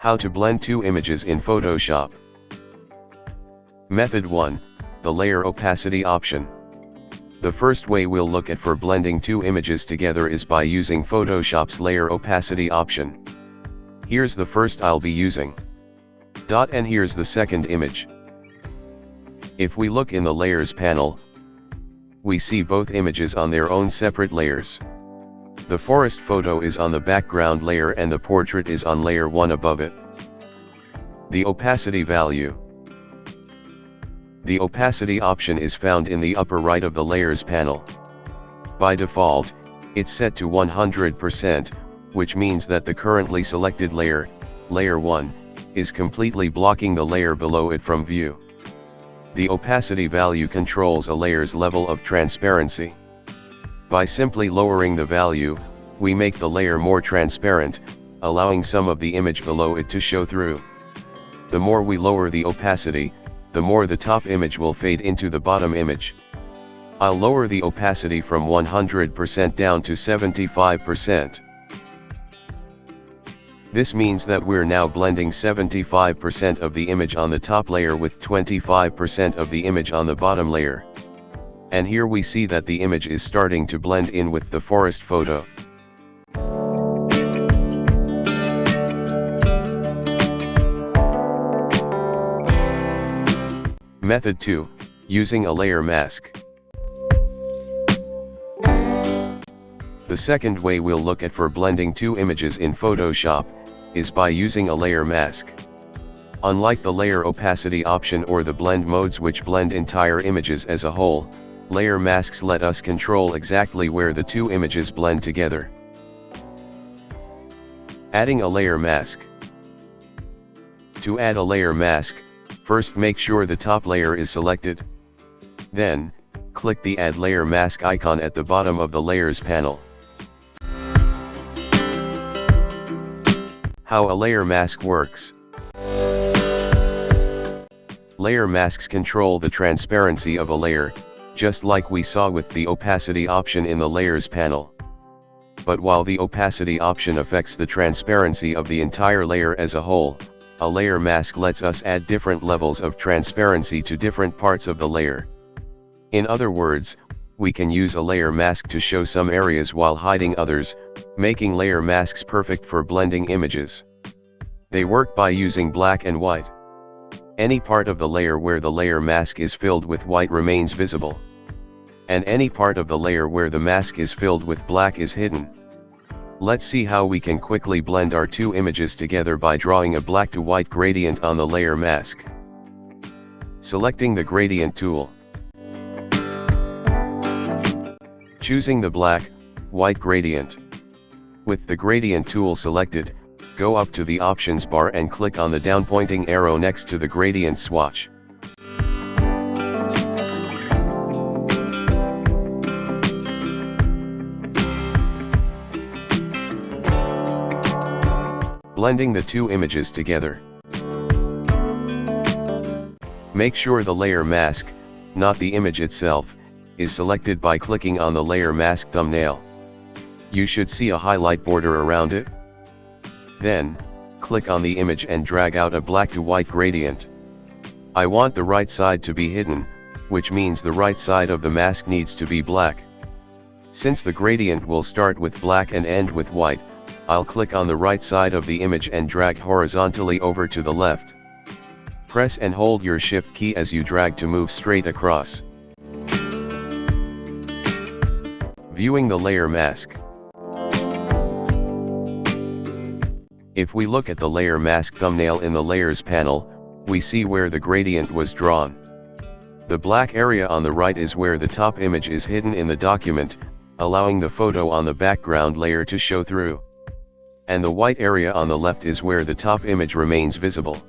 How to blend two images in Photoshop. Method 1, the layer opacity option. The first way we'll look at for blending two images together is by using Photoshop's layer opacity option. Here's the first I'll be using. And here's the second image. If we look in the layers panel, we see both images on their own separate layers. The forest photo is on the background layer and the portrait is on layer 1 above it. The opacity value. The opacity option is found in the upper right of the layers panel. By default, it's set to 100%, which means that the currently selected layer, layer 1, is completely blocking the layer below it from view. The opacity value controls a layer's level of transparency. By simply lowering the value, we make the layer more transparent, allowing some of the image below it to show through. The more we lower the opacity, the more the top image will fade into the bottom image. I'll lower the opacity from 100% down to 75%. This means that we're now blending 75% of the image on the top layer with 25% of the image on the bottom layer. And here we see that the image is starting to blend in with the forest photo. Method 2, using a layer mask. The second way we'll look at for blending two images in Photoshop is by using a layer mask. Unlike the layer opacity option or the blend modes which blend entire images as a whole, layer masks let us control exactly where the two images blend together. Adding a layer mask. To add a layer mask, first make sure the top layer is selected. Then, click the Add Layer Mask icon at the bottom of the Layers panel. How a layer mask works. Layer masks control the transparency of a layer, just like we saw with the opacity option in the Layers panel. But while the opacity option affects the transparency of the entire layer as a whole, a layer mask lets us add different levels of transparency to different parts of the layer. In other words, we can use a layer mask to show some areas while hiding others, making layer masks perfect for blending images. They work by using black and white. Any part of the layer where the layer mask is filled with white remains visible. And any part of the layer where the mask is filled with black is hidden. Let's see how we can quickly blend our two images together by drawing a black to white gradient on the layer mask. Selecting the gradient tool. Choosing the black, white gradient. With the gradient tool selected, go up to the options bar and click on the down pointing arrow next to the gradient swatch. Blending the two images together. Make sure the layer mask, not the image itself, is selected by clicking on the layer mask thumbnail. You should see a highlight border around it. Then, click on the image and drag out a black to white gradient. I want the right side to be hidden, which means the right side of the mask needs to be black. Since the gradient will start with black and end with white, I'll click on the right side of the image and drag horizontally over to the left. Press and hold your Shift key as you drag to move straight across. Viewing the layer mask. If we look at the layer mask thumbnail in the Layers panel, we see where the gradient was drawn. The black area on the right is where the top image is hidden in the document, allowing the photo on the background layer to show through. And the white area on the left is where the top image remains visible.